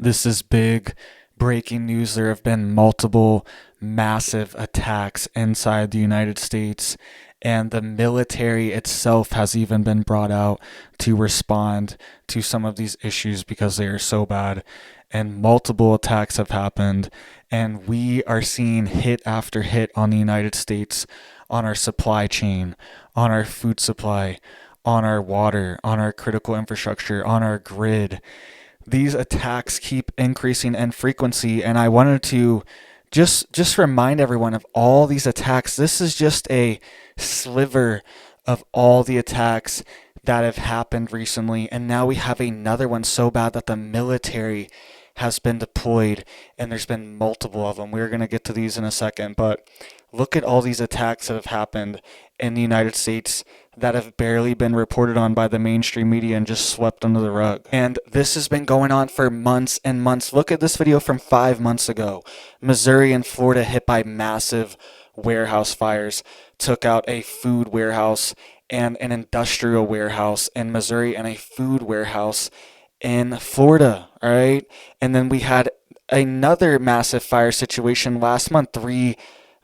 This is big breaking news. There have been multiple massive attacks inside the United States, and the military itself has even been brought out to respond to some of these issues because they are so bad. And multiple attacks have happened, and we are seeing hit after hit on the United States, on our supply chain, on our food supply, on our water, on our critical infrastructure, on our grid. These attacks keep increasing in frequency, and I wanted to just remind everyone of all these attacks. This is just a sliver of all the attacks that have happened recently, and now we have another one so bad that the military has been deployed, and there's been multiple of them. We're going to get to these in a second, but look at all these attacks that have happened in the United States that have barely been reported on by the mainstream media and just swept under the rug. And this has been going on for months and months. Look at this video from 5 months ago. Missouri and Florida hit by massive warehouse fires, took out a food warehouse and an industrial warehouse in Missouri and a food warehouse in Florida, all right? And then we had another massive fire situation last month, 3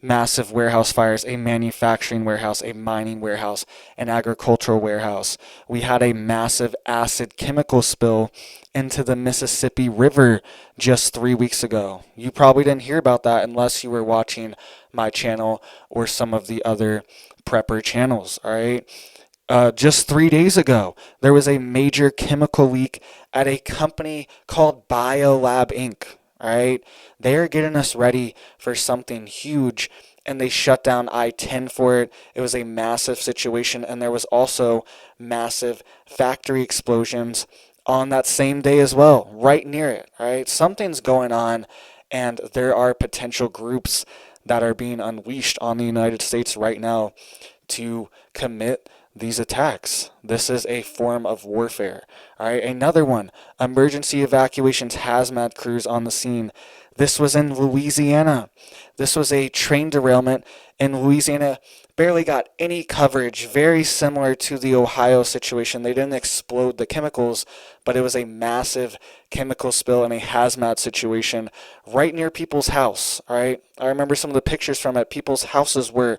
massive warehouse fires, a manufacturing warehouse, a mining warehouse, an agricultural warehouse. We had a massive acid chemical spill into the Mississippi River just 3 weeks ago. You probably didn't hear about that unless you were watching my channel or some of the other prepper channels, all right? Just 3 days ago, there was a major chemical leak at a company called BioLab Inc. All right, they are getting us ready for something huge, and they shut down I-10 for it. It was a massive situation, and there was also massive factory explosions on that same day as well, right near it. All right, something's going on, and there are potential groups that are being unleashed on the United States right now to commit these attacks. This is a form of warfare. All right, another one, emergency evacuations, hazmat crews on the scene. This was in Louisiana. This was a train derailment in Louisiana. Barely got any coverage, very similar to the Ohio situation. They didn't explode the chemicals, but it was a massive chemical spill and a hazmat situation right near people's house. All right, I remember some of the pictures from it. People's houses were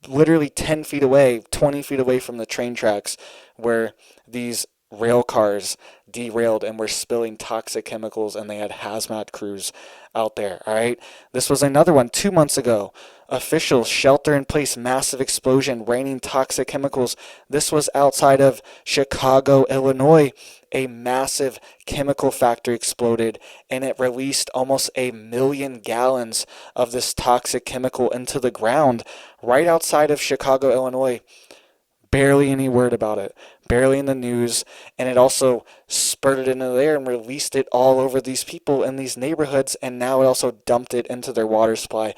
literally 10 feet away, 20 feet away from the train tracks where these rail cars derailed and were spilling toxic chemicals, and they had hazmat crews out there. All right, this was another one 2 months ago. Officials shelter in place, massive explosion, raining toxic chemicals. This was outside of Chicago, Illinois. A massive chemical factory exploded, and it released almost 1 million gallons of this toxic chemical into the ground right outside of Chicago, Illinois. Barely any word about it, barely in the news, and it also spurted into there and released it all over these people in these neighborhoods, and now it also dumped it into their water supply.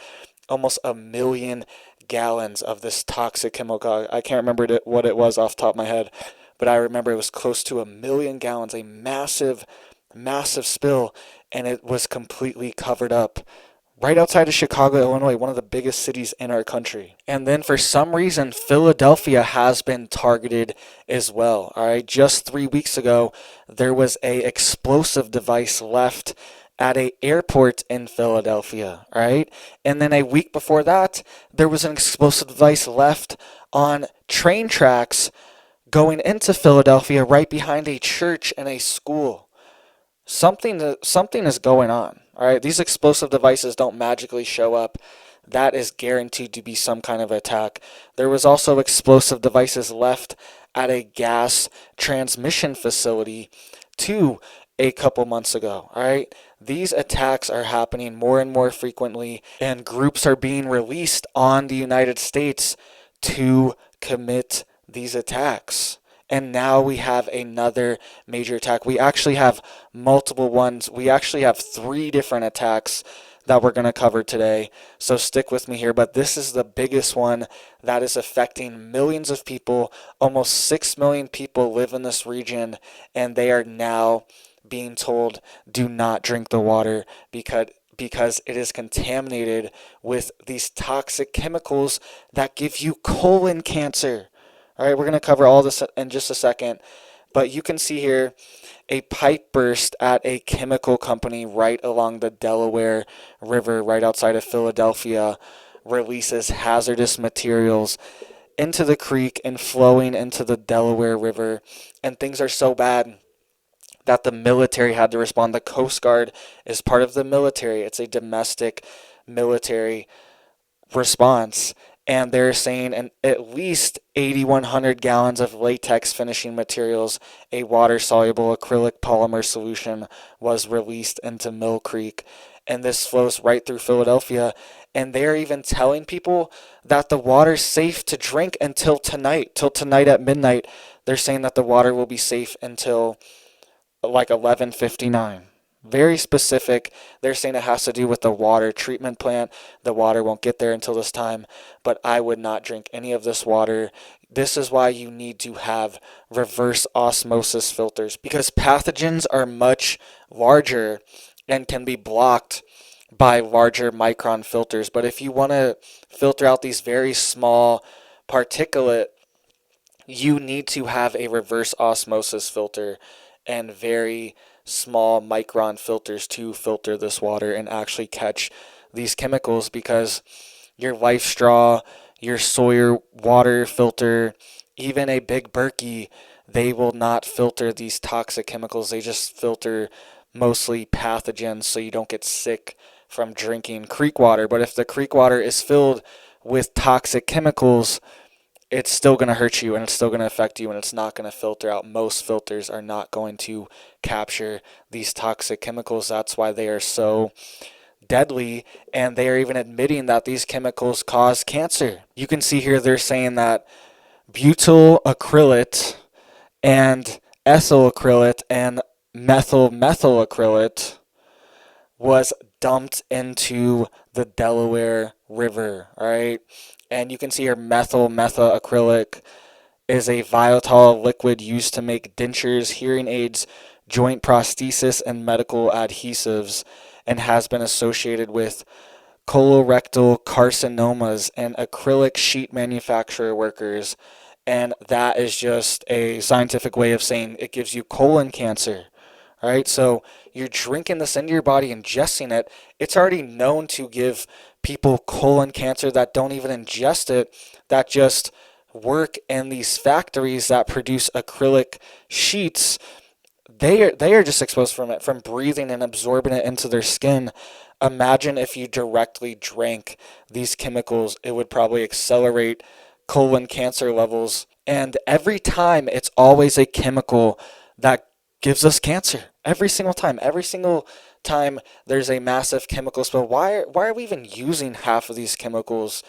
Almost 1 million gallons of this toxic chemical. I can't remember what it was off the top of my head, but I remember it was close to 1 million gallons, a massive, massive spill, and it was completely covered up right outside of Chicago, Illinois, one of the biggest cities in our country. And then for some reason, Philadelphia has been targeted as well. All right, just 3 weeks ago, there was a explosive device left at an airport in Philadelphia, right? And then a week before that, there was an explosive device left on train tracks going into Philadelphia right behind a church and a school. Something is going on, all right? These explosive devices don't magically show up. That is guaranteed to be some kind of attack. There was also explosive devices left at a gas transmission facility too a couple months ago, all right? These attacks are happening more and more frequently, and groups are being released on the United States to commit these attacks. And now we have another major attack. We actually have multiple ones. We actually have 3 different attacks that we're going to cover today. So stick with me here. But this is the biggest one that is affecting millions of people. Almost 6 million people live in this region, and they are now being told, do not drink the water because it is contaminated with these toxic chemicals that give you colon cancer. All right, we're going to cover all this in just a second. But you can see here a pipe burst at a chemical company right along the Delaware River, right outside of Philadelphia, releases hazardous materials into the creek and flowing into the Delaware River. And things are so bad that the military had to respond. The Coast Guard is part of the military. It's a domestic military response. And they're saying at least 8,100 gallons of latex finishing materials, a water-soluble acrylic polymer solution, was released into Mill Creek. And this flows right through Philadelphia. And they're even telling people that the water's safe to drink until tonight. Till tonight at midnight, they're saying that the water will be safe until like 11:59. Very specific. They're saying it has to do with the water treatment plant. The water won't get there until this time, but I would not drink any of this water. This is why you need to have reverse osmosis filters, because pathogens are much larger and can be blocked by larger micron filters. But if you want to filter out these very small particulate, you need to have a reverse osmosis filter and very small micron filters to filter this water and actually catch these chemicals, because your Life Straw, your Sawyer water filter, even a Big Berkey, they will not filter these toxic chemicals. They just filter mostly pathogens so you don't get sick from drinking creek water. But if the creek water is filled with toxic chemicals, it's still going to hurt you and it's still going to affect you, and it's not going to filter out. Most filters are not going to capture these toxic chemicals. That's why they are so deadly, and they are even admitting that these chemicals cause cancer. You can see here they're saying that butyl acrylate and ethyl acrylate and methyl acrylate was dumped into the Delaware River, all right? And you can see here methyl acrylic is a volatile liquid used to make dentures, hearing aids, joint prosthesis, and medical adhesives, and has been associated with colorectal carcinomas and acrylic sheet manufacturer workers. And that is just a scientific way of saying it gives you colon cancer. All right, so you're drinking this into your body, ingesting it. It's already known to give people colon cancer that don't even ingest it, that just work in these factories that produce acrylic sheets. They are just exposed from it, from breathing and absorbing it into their skin. Imagine if you directly drank these chemicals, it would probably accelerate colon cancer levels. And every time, it's always a chemical that gives us cancer. Every single time there's a massive chemical spill. Why are we even using half of these chemicals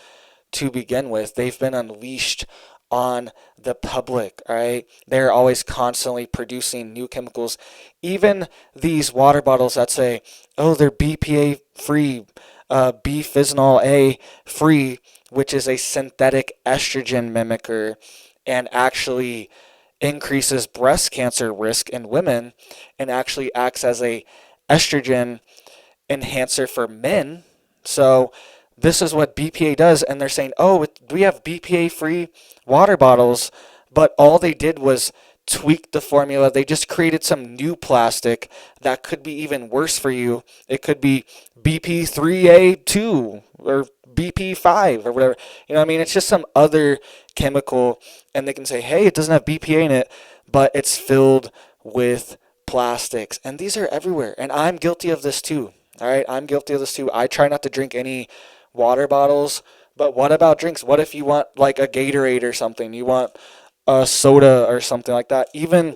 to begin with? They've been unleashed on the public, all right? They're always constantly producing new chemicals. Even these water bottles that say, oh, they're BPA free, bisphenol A free, which is a synthetic estrogen mimicker and actually increases breast cancer risk in women and actually acts as a estrogen enhancer for men. So this is what BPA does, and they're saying, oh, we have BPA-free water bottles, but all they did was tweak the formula. They just created some new plastic that could be even worse for you. It could be BP3A2 or BP5 or whatever. You know what I mean? It's just some other chemical, and they can say, hey, it doesn't have BPA in it, but it's filled with plastics. And these are everywhere, and I'm guilty of this too. All right, I'm guilty of this too. I try not to drink any water bottles, but what about drinks? What if you want like a Gatorade or something? You want a soda or something like that. Even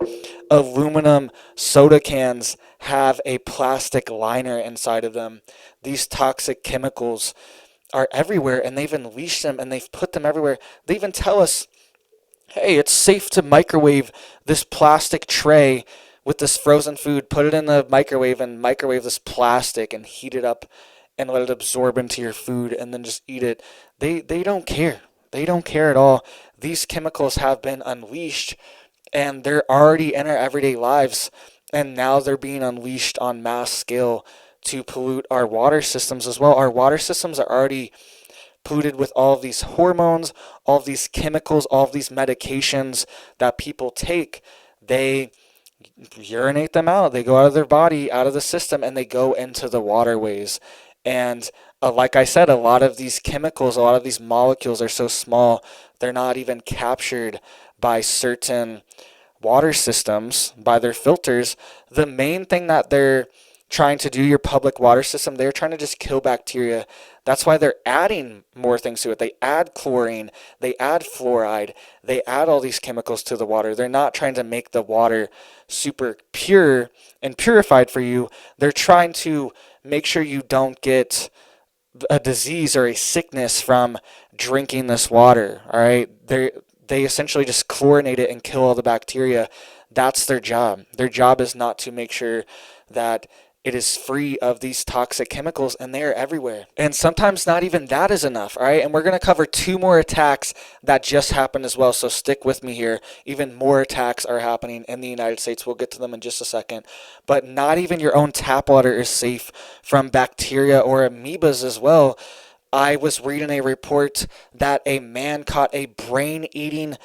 aluminum soda cans have a plastic liner inside of them. These toxic chemicals are everywhere, and they've unleashed them and they've put them everywhere. They even tell us, hey, it's safe to microwave this plastic tray with this frozen food, put it in the microwave and microwave this plastic and heat it up and let it absorb into your food and then just eat it. They don't care. They don't care at all. These chemicals have been unleashed, and they're already in our everyday lives, and now they're being unleashed on mass scale to pollute our water systems as well. Our water systems are already polluted with all of these hormones, all of these chemicals, all of these medications that people take they urinate them out. They go out of their body, out of the system, and they go into the waterways. And like I said, a lot of these chemicals, a lot of these molecules are so small, they're not even captured by certain water systems, by their filters. The main thing that they're trying to do, your public water system, they're trying to just kill bacteria. That's why they're adding more things to it. They add chlorine, they add fluoride, they add all these chemicals to the water. They're not trying to make the water super pure and purified for you. They're trying to make sure you don't get a disease or a sickness from drinking this water. All right, they essentially just chlorinate it and kill all the bacteria. That's their job. Their job is not to make sure that it is free of these toxic chemicals, and they are everywhere. And sometimes not even that is enough, all right? And we're going to cover 2 more attacks that just happened as well, so stick with me here. Even more attacks are happening in the United States. We'll get to them in just a second. But not even your own tap water is safe from bacteria or amoebas as well. I was reading a report that a man caught a brain-eating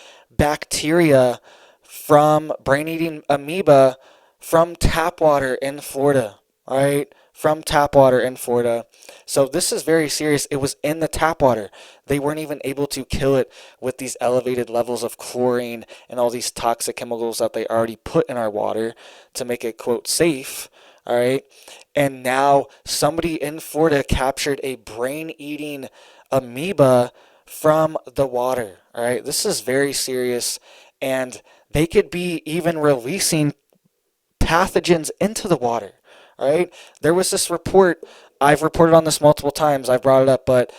amoeba from tap water in Florida. All right, from tap water in Florida. So this is very serious. It was in the tap water. They weren't even able to kill it with these elevated levels of chlorine and all these toxic chemicals that they already put in our water to make it, quote, safe. All right, and now somebody in Florida captured a brain-eating amoeba from the water. All right, this is very serious, and they could be even releasing pathogens into the water. All right, there was this report. I've reported on this multiple times. I've brought it up, but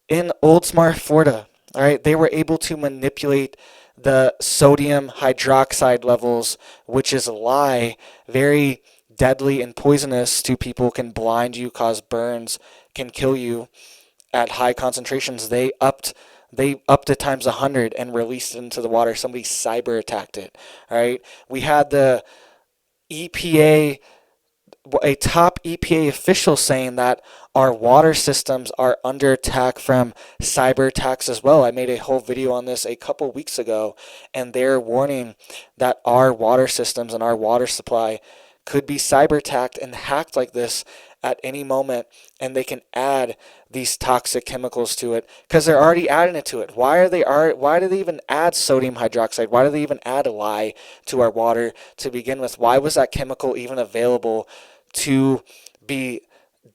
in Oldsmar, Florida, all right, they were able to manipulate the sodium hydroxide levels, which is lye, very deadly and poisonous to people, can blind you, cause burns, can kill you at high concentrations. They upped it times 100 and released it into the water. Somebody cyber attacked it. All right, we had the EPA, a top EPA official, saying that our water systems are under attack from cyber attacks as well. I made a whole video on this a couple weeks ago, and they're warning that our water systems and our water supply could be cyber attacked and hacked like this at any moment, and they can add these toxic chemicals to it because they're already adding it to it. Why do they even add sodium hydroxide? Why do they even add lye to our water to begin with? Why was that chemical even available to be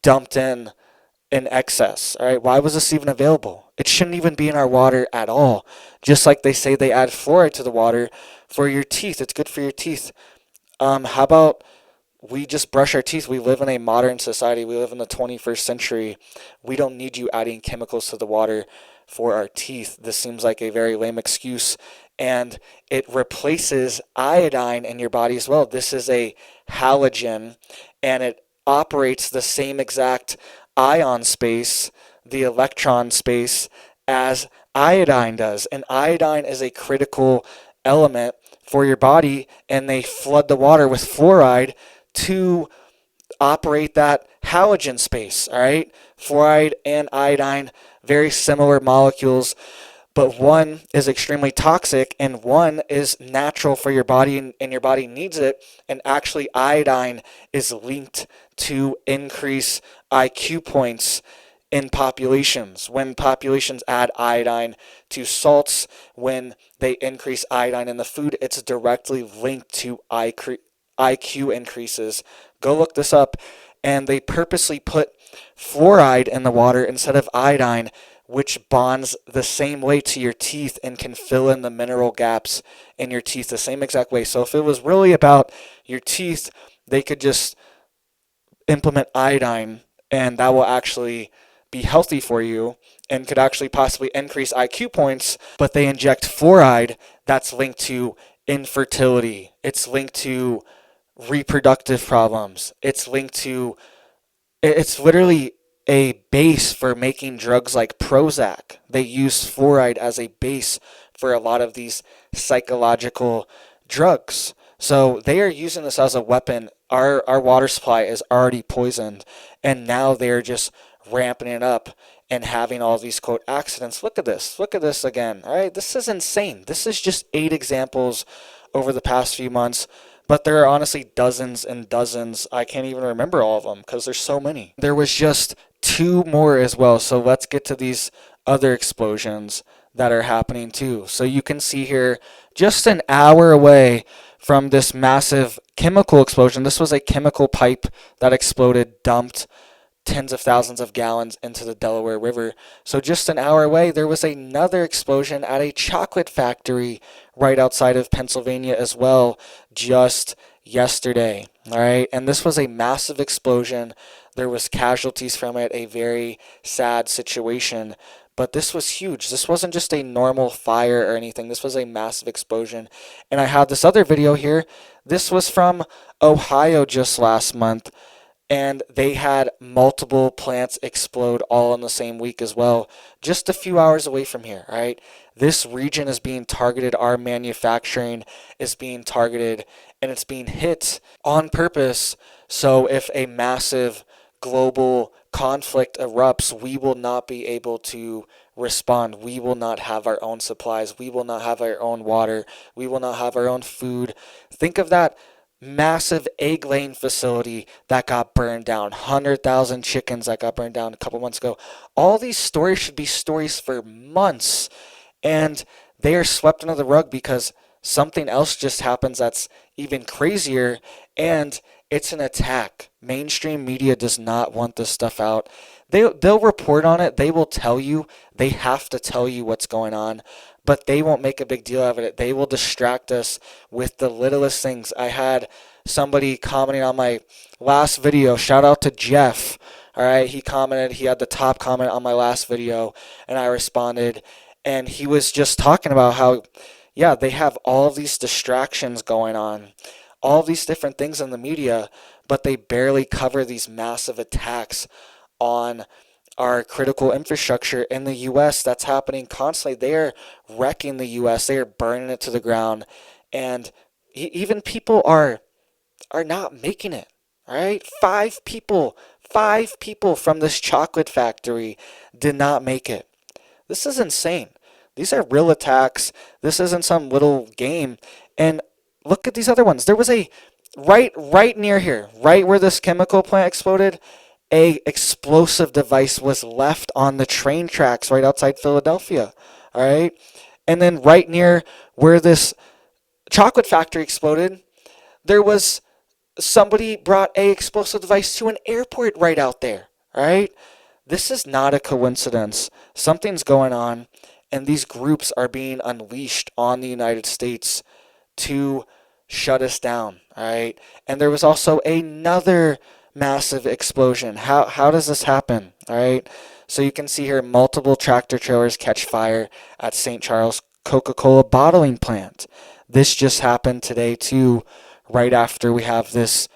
dumped in excess? All right, why was this even available? It shouldn't even be in our water at all. Just like they say they add fluoride to the water for your teeth. It's good for your teeth. How about we just brush our teeth? We live in a modern society. We live in the 21st century. We don't need you adding chemicals to the water for our teeth. This seems like a very lame excuse, and it replaces iodine in your body as well. This is a halogen, and it operates the same exact ion space, the electron space, as iodine does. And iodine is a critical element for your body, and they flood the water with fluoride to operate that halogen space. All right, fluoride and iodine, very similar molecules, but one is extremely toxic and one is natural for your body, and your body needs it. And actually, iodine is linked to increase IQ points in populations. When populations add iodine to salts, when they increase iodine in the food, it's directly linked to IQ increases. Go look this up. And they purposely put fluoride in the water instead of iodine, which bonds the same way to your teeth and can fill in the mineral gaps in your teeth the same exact way. So if it was really about your teeth, they could just implement iodine, and that will actually be healthy for you and could actually possibly increase IQ points. But they inject fluoride that's linked to infertility. It's linked to reproductive problems. It's literally a base for making drugs like Prozac. They use fluoride as a base for a lot of these psychological drugs. So they are using this as a weapon. Our water supply is already poisoned, and now they're just ramping it up and having all these, quote, accidents. Look at this again. All right, this is insane. This is just 8 examples over the past few months. But there are honestly dozens and dozens. I can't even remember all of them because there's so many. There was just 2 more as well. So let's get to these other explosions that are happening too. So you can see here, just an hour away from this massive chemical explosion. This was a chemical pipe that exploded, dumped tens of thousands of gallons into the Delaware River. So just an hour away, there was another explosion at a chocolate factory right outside of Pennsylvania as well, just yesterday. All right, and this was a massive explosion. There was casualties from it, a very sad situation. But this was huge. This wasn't just a normal fire or anything. This was a massive explosion. And I have this other video here. This was from Ohio just last month. And they had multiple plants explode all in the same week as well, just a few hours away from here, right? This region is being targeted. Our manufacturing is being targeted, and it's being hit on purpose. So if a massive global conflict erupts, we will not be able to respond. We will not have our own supplies. We will not have our own water. We will not have our own food. Think of that massive egg laying facility that got burned down, 100,000 chickens that got burned down a couple months ago. All these stories should be stories for months, and they are swept under the rug because something else just happens that's even crazier, and it's an attack. Mainstream media does not want this stuff out. They'll report on it. They will tell you. They have to tell you what's going on, but they won't make a big deal out of it. They will distract us with the littlest things. I had somebody commenting on my last video. Shout out to Jeff. All right, he commented. He had the top comment on my last video, and I responded. And he was just talking about how, yeah, they have all of these distractions going on, all these different things in the media, but they barely cover these massive attacks on our critical infrastructure in the U.S. that's happening constantly. They are wrecking the U.S. They are burning it to the ground, and even people are not making it. All right, 5 people from this chocolate factory did not make it. This is insane. These are real attacks. This isn't some little game. And look at these other ones. There was a right near here, right where this chemical plant exploded, a explosive device was left on the train tracks right outside Philadelphia. All right, and then right near where this chocolate factory exploded, there was somebody brought a explosive device to an airport right out there. All right, this is not a coincidence. Something's going on, and these groups are being unleashed on the United States to shut us down. All right, and there was also another massive explosion. How does this happen? All right, so you can see here multiple tractor trailers catch fire at St. Charles Coca-Cola bottling plant. This just happened today too, right after we have this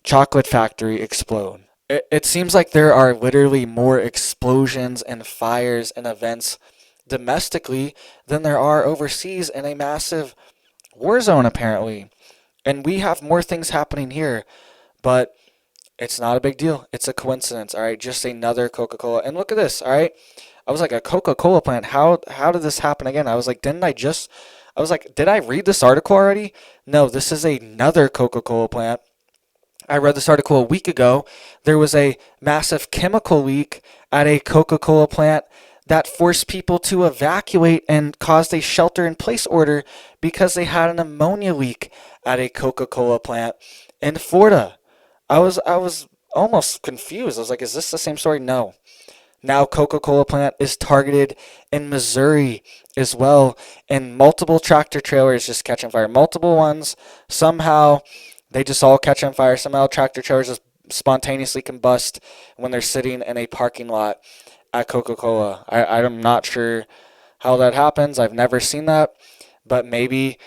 chocolate factory explode. It seems like there are literally more explosions and fires and events domestically than there are overseas in a massive war zone apparently. And we have more things happening here, but it's not a big deal. It's a coincidence, all right? Just another Coca-Cola. And look at this, all right? I was like, a Coca-Cola plant. How did this happen again? I was like, did I read this article already? No, this is another Coca-Cola plant. I read this article a week ago. There was a massive chemical leak at a Coca-Cola plant that forced people to evacuate and caused a shelter-in-place order because they had an ammonia leak at a Coca-Cola plant in Florida. I was almost confused. I was like, is this the same story? No. Now Coca-Cola plant is targeted in Missouri as well, and multiple tractor trailers just catching fire. Multiple ones. Somehow they just all catch on fire. Somehow tractor trailers just spontaneously combust when they're sitting in a parking lot at Coca-Cola. I'm not sure how that happens. I've never seen that, but maybe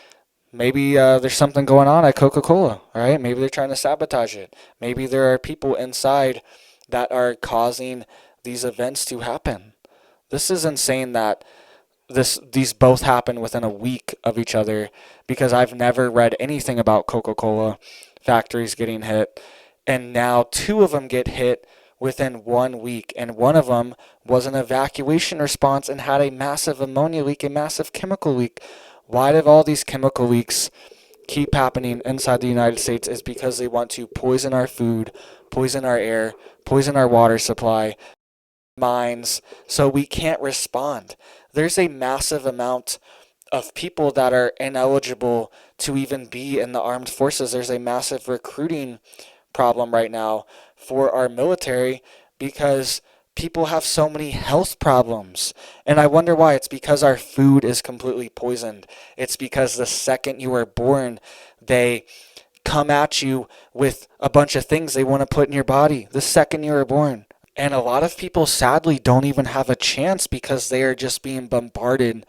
there's something going on at Coca-Cola, right? Maybe they're trying to sabotage it. Maybe there are people inside that are causing these events to happen. This is insane that these both happen within a week of each other, because I've never read anything about Coca-Cola factories getting hit, and now 2 of them get hit within 1 week, and one of them was an evacuation response and had a massive ammonia leak, a massive chemical leak. Why did all these chemical leaks keep happening inside the United States is because they want to poison our food, poison our air, poison our water supply, mines, so we can't respond. There's a massive amount of people that are ineligible to even be in the armed forces. There's a massive recruiting problem right now for our military because people have so many health problems. And I wonder why. It's because our food is completely poisoned. It's because the second you are born, they come at you with a bunch of things they want to put in your body the second you are born. And a lot of people sadly don't even have a chance because they are just being bombarded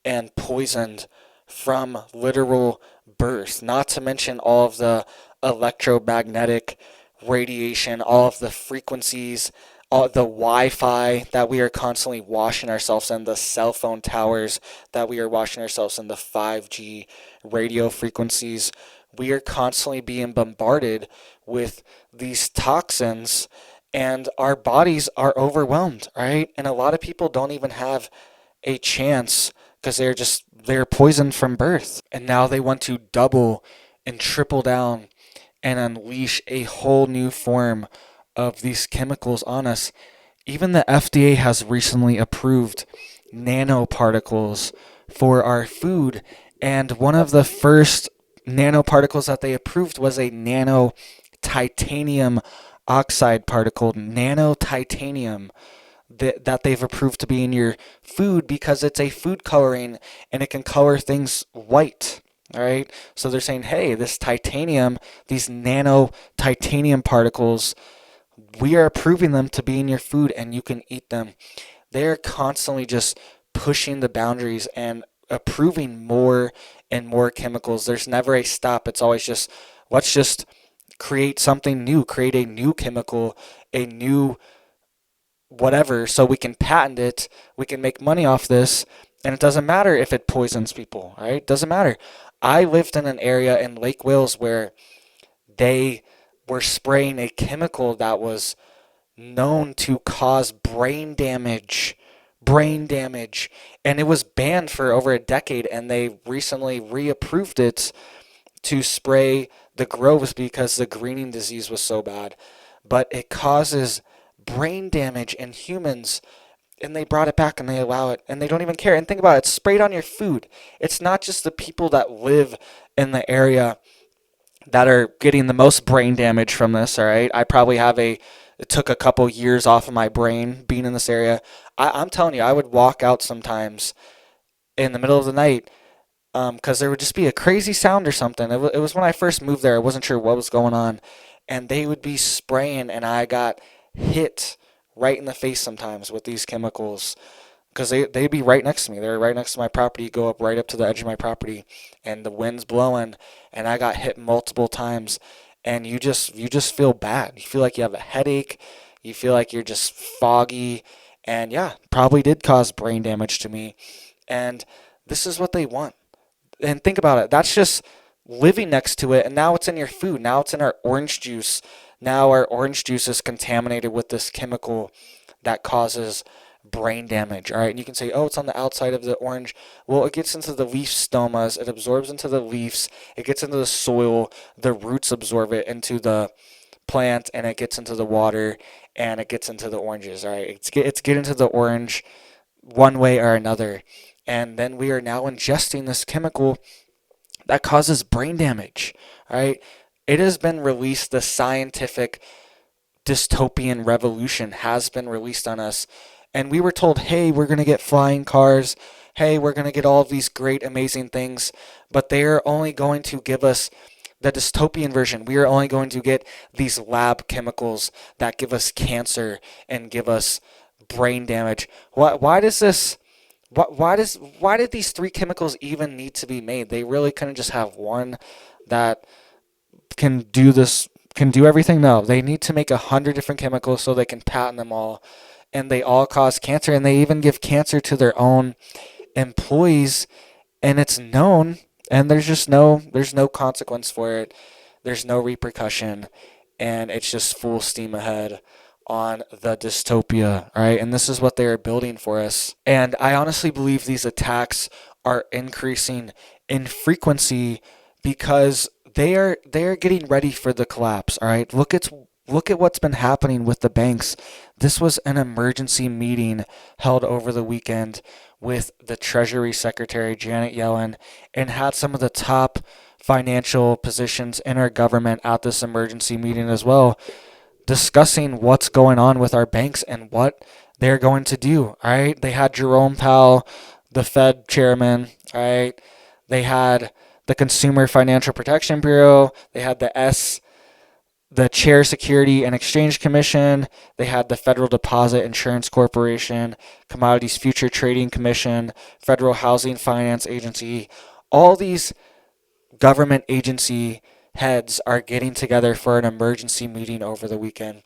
and poisoned from literal birth, not to mention all of the electromagnetic radiation, all of the frequencies, all the Wi-Fi that we are constantly washing ourselves in, the cell phone towers that we are washing ourselves in, the 5G radio frequencies. We are constantly being bombarded with these toxins and our bodies are overwhelmed, right? And a lot of people don't even have a chance because they're poisoned from birth. And now they want to double and triple down and unleash a whole new form of these chemicals on us. Even the FDA has recently approved nanoparticles for our food, and one of the first nanoparticles that they approved was a nano titanium oxide particle, nano titanium, that they've approved to be in your food because it's a food coloring and it can color things white. All right. So they're saying, hey, this titanium, these nano titanium particles, we are approving them to be in your food and you can eat them. They're constantly just pushing the boundaries and approving more and more chemicals. There's never a stop. It's always just, let's just create something new, create a new chemical, a new whatever, so we can patent it, we can make money off this, and it doesn't matter if it poisons people, right? It doesn't matter. I lived in an area in Lake Wales where they were spraying a chemical that was known to cause brain damage, and it was banned for over a decade, and they recently reapproved it to spray the groves because the greening disease was so bad. But it causes brain damage in humans, and they brought it back and they allow it, and they don't even care. And think about it, it's sprayed on your food. It's not just the people that live in the area that are getting the most brain damage from this, all right? I probably it took a couple years off of my brain being in this area. I'm telling you, I would walk out sometimes in the middle of the night because there would just be a crazy sound or something. It was when I first moved there. I wasn't sure what was going on. And they would be spraying, and I got hit right in the face sometimes with these chemicals because they'd be right next to me. They're right next to my property, go up right up to the edge of my property, and the wind's blowing, and I got hit multiple times. And you just feel bad. You feel like you have a headache. You feel like you're just foggy. And yeah, probably did cause brain damage to me. And this is what they want. And think about it. That's just living next to it. And now it's in your food. Now it's in our orange juice. Now our orange juice is contaminated with this chemical that causes brain damage. All right. And you can say, oh, it's on the outside of the orange. Well, it gets into the leaf stomas. It absorbs into the leaves. It gets into the soil. The roots absorb it into the plant, and it gets into the water, and it gets into the oranges. All right. It's get into the orange one way or another. And then we are now ingesting this chemical that causes brain damage. All right. It has been released, the scientific dystopian revolution has been released on us. And we were told, hey, we're going to get flying cars. Hey, we're going to get all of these great, amazing things. But they're only going to give us the dystopian version. We are only going to get these lab chemicals that give us cancer and give us brain damage. Why does this... Why did these three chemicals even need to be made? They really couldn't just have one that can do this, can do everything. No, they need to make 100 different chemicals so they can patent them all, and they all cause cancer, and they even give cancer to their own employees, and it's known, and there's no consequence for it. There's no repercussion, and it's just full steam ahead on the dystopia, all right? And this is what they are building for us. And I honestly believe these attacks are increasing in frequency because they are getting ready for the collapse. All right, look at what's been happening with the banks. This was an emergency meeting held over the weekend with the Treasury Secretary Janet Yellen, and had some of the top financial positions in our government at this emergency meeting as well, discussing what's going on with our banks and what they're going to do. All right, they had Jerome Powell, the Fed chairman. All right, they had the Consumer Financial Protection Bureau. They had the Chair Security and Exchange Commission. They had the Federal Deposit Insurance Corporation, Commodities Future Trading Commission, Federal Housing Finance Agency. All these government agency heads are getting together for an emergency meeting over the weekend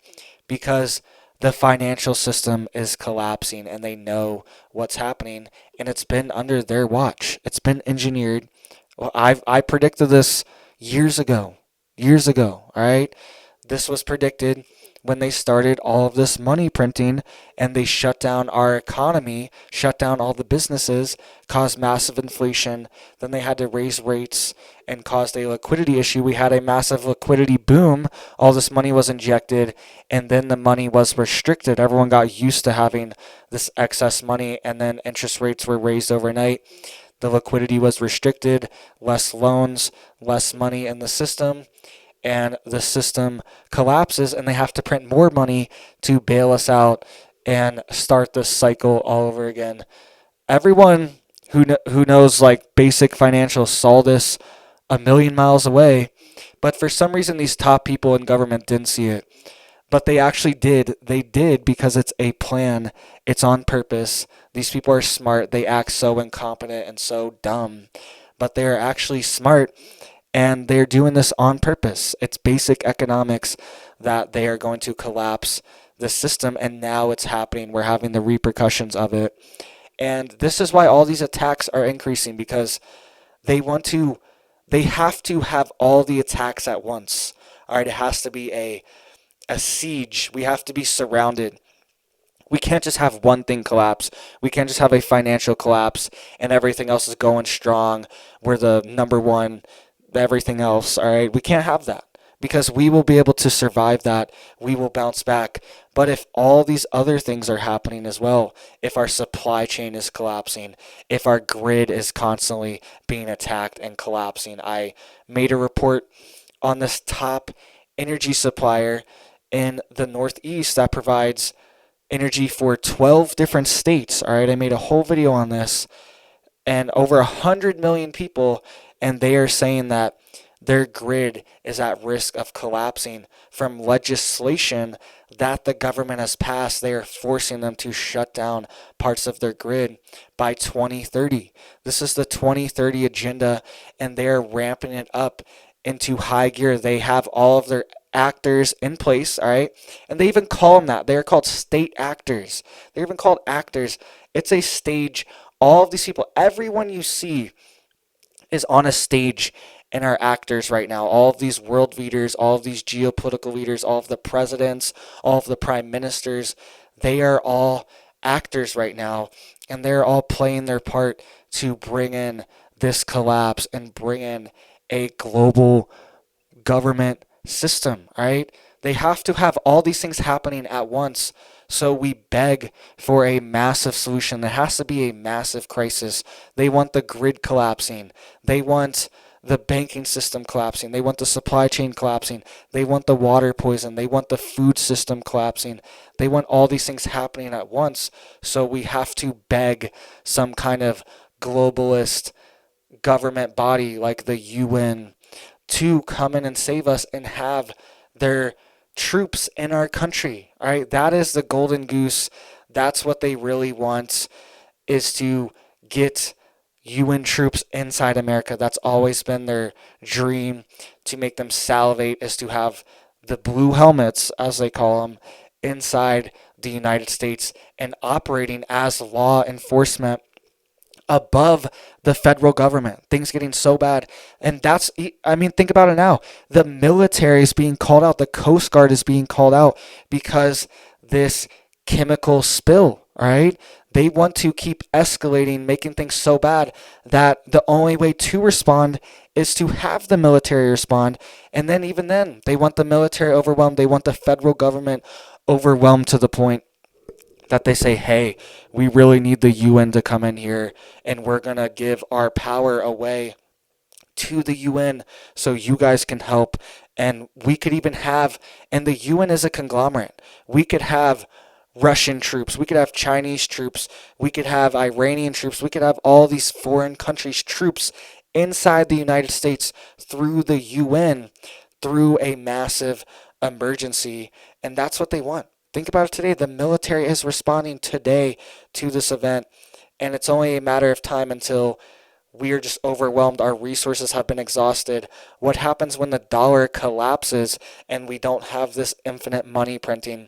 because the financial system is collapsing and they know what's happening, and it's been under their watch. It's been engineered. Well, I predicted this years ago. Years ago, all right? This was predicted when they started all of this money printing, and they shut down our economy, shut down all the businesses, caused massive inflation. Then they had to raise rates and caused a liquidity issue. We had a massive liquidity boom. All this money was injected, and then the money was restricted. Everyone got used to having this excess money, and then interest rates were raised overnight. The liquidity was restricted, less loans, less money in the system, and the system collapses, and they have to print more money to bail us out and start this cycle all over again. Everyone who knows like basic financials saw this a million miles away, but for some reason these top people in government didn't see it. But they actually did. They did because it's a plan. It's on purpose. These people are smart. They act so incompetent and so dumb, but they are actually smart, and they're doing this on purpose. It's basic economics that they are going to collapse the system, and now it's happening. We're having the repercussions of it. And this is why all these attacks are increasing, because they have to have all the attacks at once. All right, it has to be a siege. We have to be surrounded. We can't just have one thing collapse. We can't just have a financial collapse and everything else is going strong. We're the number one, everything else. All right. We can't have that, because we will be able to survive that. We will bounce back. But if all these other things are happening as well, if our supply chain is collapsing, if our grid is constantly being attacked and collapsing, I made a report on this top energy supplier in the Northeast that provides energy for 12 different states. All right, I made a whole video on this, and over 100 million people, and they are saying that their grid is at risk of collapsing from legislation that the government has passed. They are forcing them to shut down parts of their grid by 2030. This is the 2030 agenda, and they are ramping it up into high gear. They have all of their actors in place, all right? And they even call them that. They're called state actors. They're even called actors. It's a stage. All of these people, everyone you see is on a stage and are actors right now. All of these world leaders, all of these geopolitical leaders, all of the presidents, all of the prime ministers, they are all actors right now, and they're all playing their part to bring in this collapse and bring in a global government system, right? They have to have all these things happening at once. So we beg for a massive solution. There has to be a massive crisis. They want the grid collapsing. They want the banking system collapsing. They want the supply chain collapsing. They want the water poison. They want the food system collapsing. They want all these things happening at once. So we have to beg some kind of globalist government body like the UN to come in and save us and have their troops in our country. All right, that is the golden goose. That's what they really want, is to get UN troops inside America. That's always been their dream, to make them salivate, is to have the blue helmets, as they call them, inside the United States and operating as law enforcement above the federal government. Things getting so bad. And that's, I mean, think about it now. The military is being called out. The Coast Guard is being called out because this chemical spill. All right. They want to keep escalating, making things so bad that the only way to respond is to have the military respond. And then, even then, they want the military overwhelmed. They want the federal government overwhelmed to the point that they say, hey, we really need the UN to come in here and we're going to give our power away to the UN so you guys can help. And we could even have, and the UN is a conglomerate. We could have Russian troops, we could have Chinese troops, we could have Iranian troops, we could have all these foreign countries' troops inside the United States through the UN, through a massive emergency. And that's what they want. Think about it today. The military is responding today to this event, and it's only a matter of time until we are just overwhelmed. Our resources have been exhausted. What happens when the dollar collapses and we don't have this infinite money printing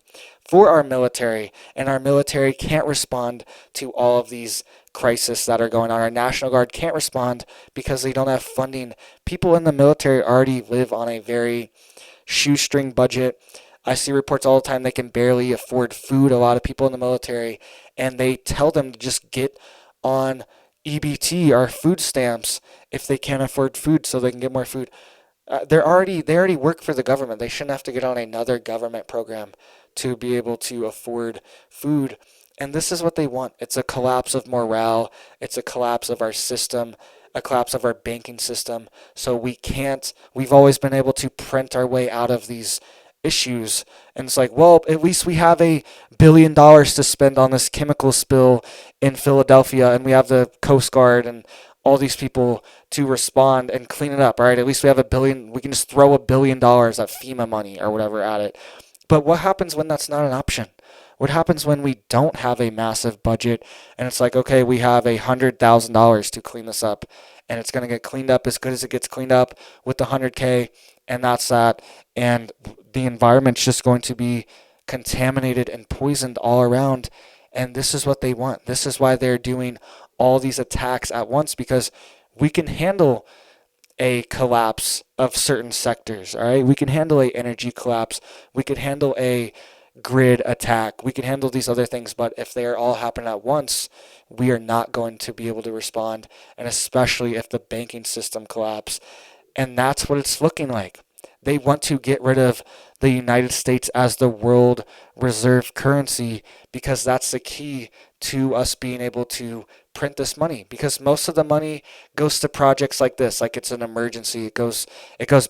for our military, and our military can't respond to all of these crises that are going on? Our National Guard can't respond because they don't have funding. People in the military already live on a very shoestring budget. I see reports all the time they can barely afford food, a lot of people in the military, and they tell them to just get on EBT, or food stamps, if they can't afford food so they can get more food. They already work for the government. They shouldn't have to get on another government program to be able to afford food. And this is what they want. It's a collapse of morale. It's a collapse of our system, a collapse of our banking system. So we've always been able to print our way out of these issues. And it's like, well, at least we have $1 billion to spend on this chemical spill in Philadelphia, and we have the Coast Guard and all these people to respond and clean it up. All right, at least we have $1 billion. We can just throw $1 billion at FEMA money or whatever at it. But what happens when that's not an option? What happens when we don't have a massive budget and it's like, okay, we have $100,000 to clean this up, and it's going to get cleaned up as good as it gets cleaned up with the 100K, and that's that. And the environment's just going to be contaminated and poisoned all around. And this is what they want. This is why they're doing all these attacks at once, because we can handle a collapse of certain sectors. All right, we can handle a energy collapse. We could handle a grid attack. We can handle these other things, but if they are all happening at once, we are not going to be able to respond, and especially if the banking system collapses. And that's what it's looking like. They want to get rid of the United States as the world reserve currency, because that's the key to us being able to print this money, because most of the money goes to projects like this, like it's an emergency. It goes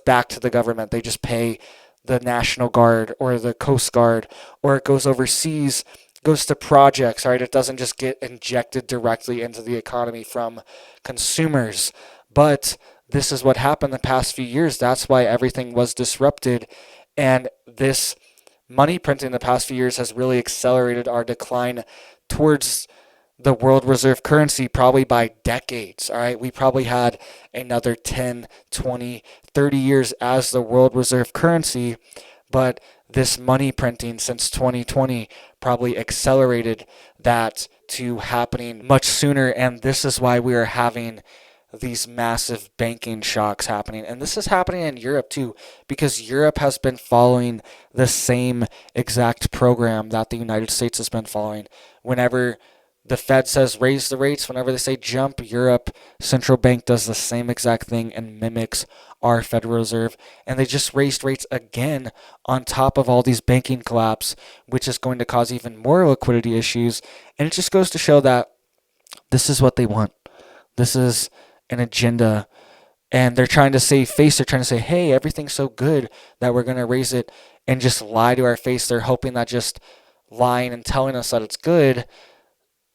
back to the government. They just pay the National Guard or the Coast Guard, or it goes overseas, goes to projects, right? It doesn't just get injected directly into the economy from consumers. But this is what happened the past few years. That's why everything was disrupted. And this money printing the past few years has really accelerated our decline towards the world reserve currency, probably by decades. All right, we probably had another 10, 20, 30 years as the world reserve currency, but this money printing since 2020 probably accelerated that to happening much sooner. And this is why we are having these massive banking shocks happening. And this is happening in Europe too, because Europe has been following the same exact program that the United States has been following. Whenever the Fed says raise the rates, whenever they say jump, Europe Central Bank does the same exact thing and mimics our Federal Reserve. And they just raised rates again on top of all these banking collapse, which is going to cause even more liquidity issues. And it just goes to show that this is what they want. This is an agenda, and they're trying to save face. They're trying to say, hey, everything's so good that we're going to raise it, and just lie to our face. They're hoping that just lying and telling us that it's good,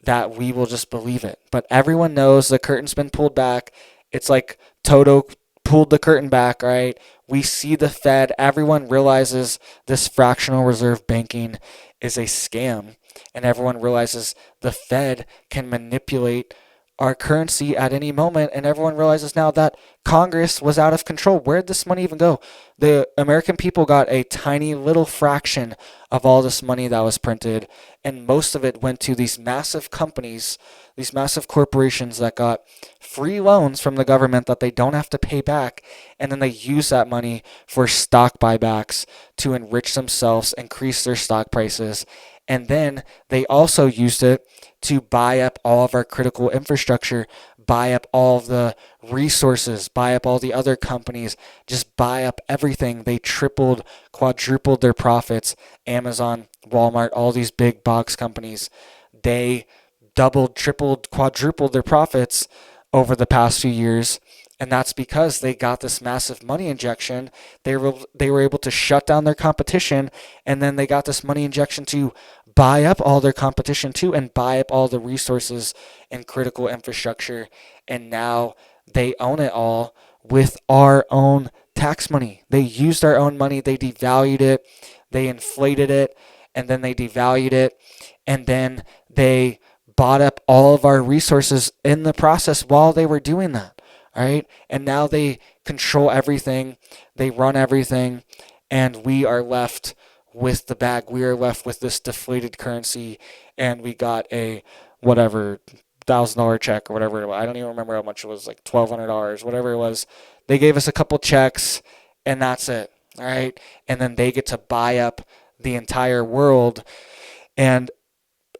that we will just believe it. But everyone knows the curtain's been pulled back. It's like Toto pulled the curtain back, right? We see the Fed. Everyone realizes this fractional reserve banking is a scam, and everyone realizes the Fed can manipulate our currency at any moment, and everyone realizes now that Congress was out of control. Where did this money even go? The American people got a tiny little fraction of all this money that was printed, and most of it went to these massive companies, these massive corporations that got free loans from the government that they don't have to pay back, and then they use that money for stock buybacks to enrich themselves, increase their stock prices, And then they also used it to buy up all of our critical infrastructure, buy up all of the resources, buy up all the other companies, just buy up everything. They tripled, quadrupled their profits. Amazon, Walmart, all these big box companies, they doubled, tripled, quadrupled their profits over the past few years. And that's because they got this massive money injection. They were able to shut down their competition, and then they got this money injection to buy up all their competition too, and buy up all the resources and critical infrastructure. And now they own it all with our own tax money. They used our own money. They devalued it. They inflated it, and then they devalued it, and then they bought up all of our resources in the process while they were doing that. All right. And now they control everything. They run everything. And we are left with the bag. We are left with this deflated currency. And we got a whatever $1,000 check or whatever it was. I don't even remember how much it was, like $1,200, whatever it was. They gave us a couple checks and that's it. All right. And then they get to buy up the entire world and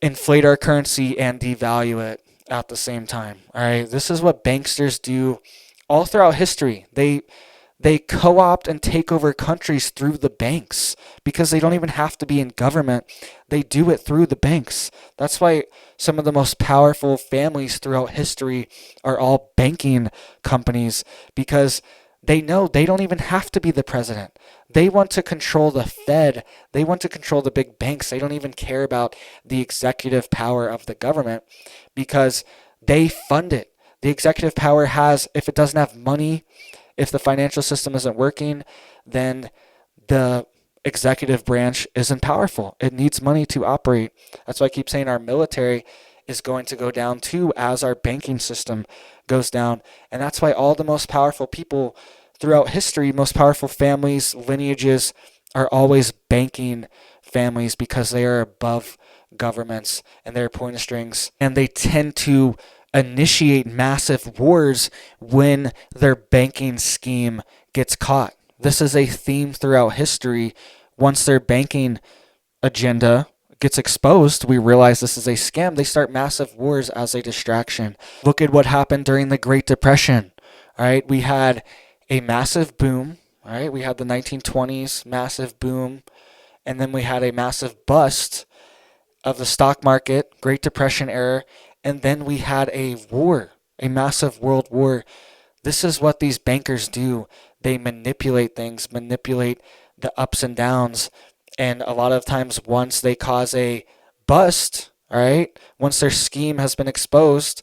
inflate our currency and devalue it at the same time. All right. This is what banksters do all throughout history. They co-opt and take over countries through the banks because they don't even have to be in government. They do it through the banks. That's why some of the most powerful families throughout history are all banking companies, because they know they don't even have to be the president. They want to control the Fed. They want to control the big banks. They don't even care about the executive power of the government because they fund it. The executive power has, if it doesn't have money, if the financial system isn't working, then the executive branch isn't powerful. It needs money to operate. That's why I keep saying our military is going to go down too as our banking system goes down. And that's why all the most powerful people throughout history, most powerful families, lineages, are always banking families because they are above governments and they're pulling the strings. And they tend to initiate massive wars when their banking scheme gets caught. This is a theme throughout history. Once their banking agenda gets exposed, we realize this is a scam. They start massive wars as a distraction. Look at what happened during the Great Depression. All right, we had a massive boom. All right, we had the 1920s massive boom, and then we had a massive bust of the stock market, Great Depression era, and then we had a war, a massive world war. This is what these bankers do. They manipulate things, manipulate the ups and downs. And a lot of times once they cause a bust, all right, once their scheme has been exposed,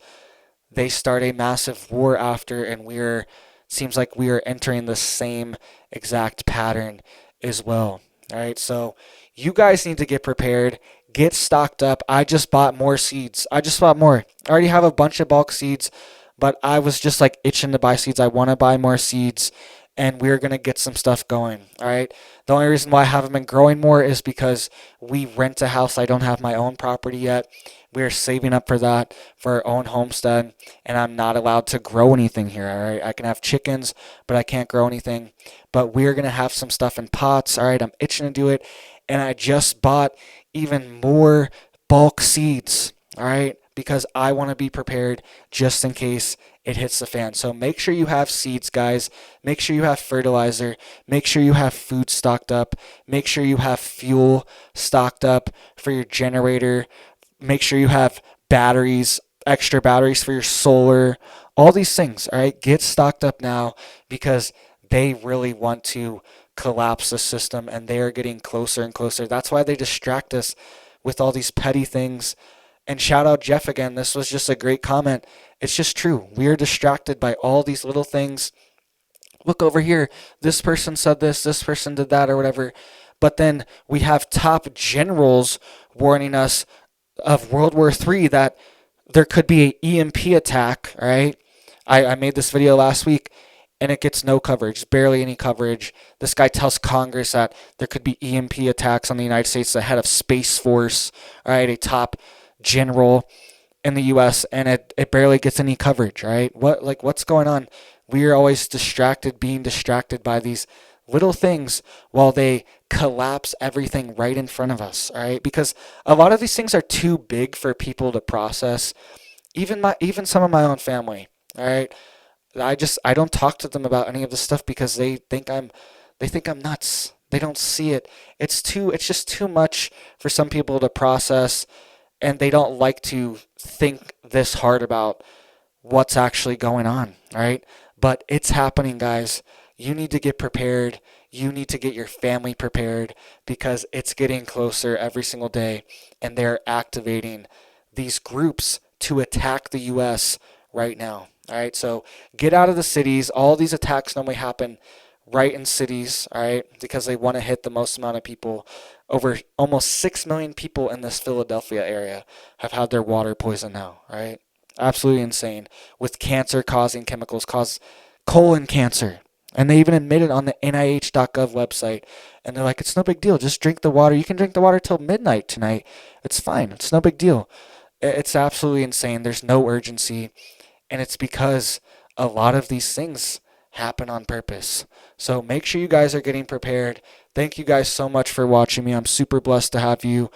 they start a massive war after, and seems like we are entering the same exact pattern as well. All right, so you guys need to get prepared, get stocked up. I just bought more seeds. I just bought more. I already have a bunch of bulk seeds, but I was just like itching to buy seeds. I want to buy more seeds, and we're going to get some stuff going. All right. The only reason why I haven't been growing more is because we rent a house. I don't have my own property yet. We're saving up for that, for our own homestead, and I'm not allowed to grow anything here. All right. I can have chickens, but I can't grow anything. But we're going to have some stuff in pots. All right. I'm itching to do it. And I just bought even more bulk seeds. All right. Because I want to be prepared just in case it hits the fan. So make sure you have seeds, guys. Make sure you have fertilizer. Make sure you have food stocked up. Make sure you have fuel stocked up for your generator. Make sure you have batteries, extra batteries for your solar, all these things. All right. Get stocked up now because they really want to collapse the system, and they are getting closer and closer. That's why they distract us with all these petty things. And shout out Jeff again. This was just a great comment. It's just true. We are distracted by all these little things. Look over here. This person said this person did that, or whatever. But then we have top generals warning us of World War III that there could be an EMP attack, all right? I made this video last week, and it gets no coverage, barely any coverage. This guy tells Congress that there could be EMP attacks on the United States, the head of Space Force, all right, a top general in the U.S., and it barely gets any coverage, right? What's going on? We are always being distracted by these little things while they collapse everything right in front of us, all right? Because a lot of these things are too big for people to process. Even some of my own family, all right? I don't talk to them about any of this stuff because they think I'm nuts. They don't see it. It's just too much for some people to process, and they don't like to think this hard about what's actually going on, all right? But it's happening, guys. You need to get prepared. You need to get your family prepared because it's getting closer every single day, and they're activating these groups to attack the U.S. right now. All right, so get out of the cities. All these attacks normally happen right in cities, all right, because they want to hit the most amount of people. Over almost 6 million people in this Philadelphia area have had their water poisoned now, all right? Absolutely insane. With cancer-causing chemicals, cause colon cancer. And they even admit it on the NIH.gov website. And they're like, it's no big deal. Just drink the water. You can drink the water till midnight tonight. It's fine. It's no big deal. It's absolutely insane. There's no urgency. And it's because a lot of these things happen on purpose. So make sure you guys are getting prepared. Thank you guys so much for watching me. I'm super blessed to have you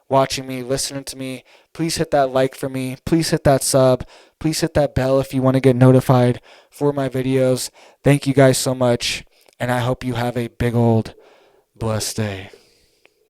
watching me, listening to me. Please hit that like for me. Please hit that sub. Please hit that bell if you want to get notified for my videos. Thank you guys so much. And I hope you have a big old blessed day.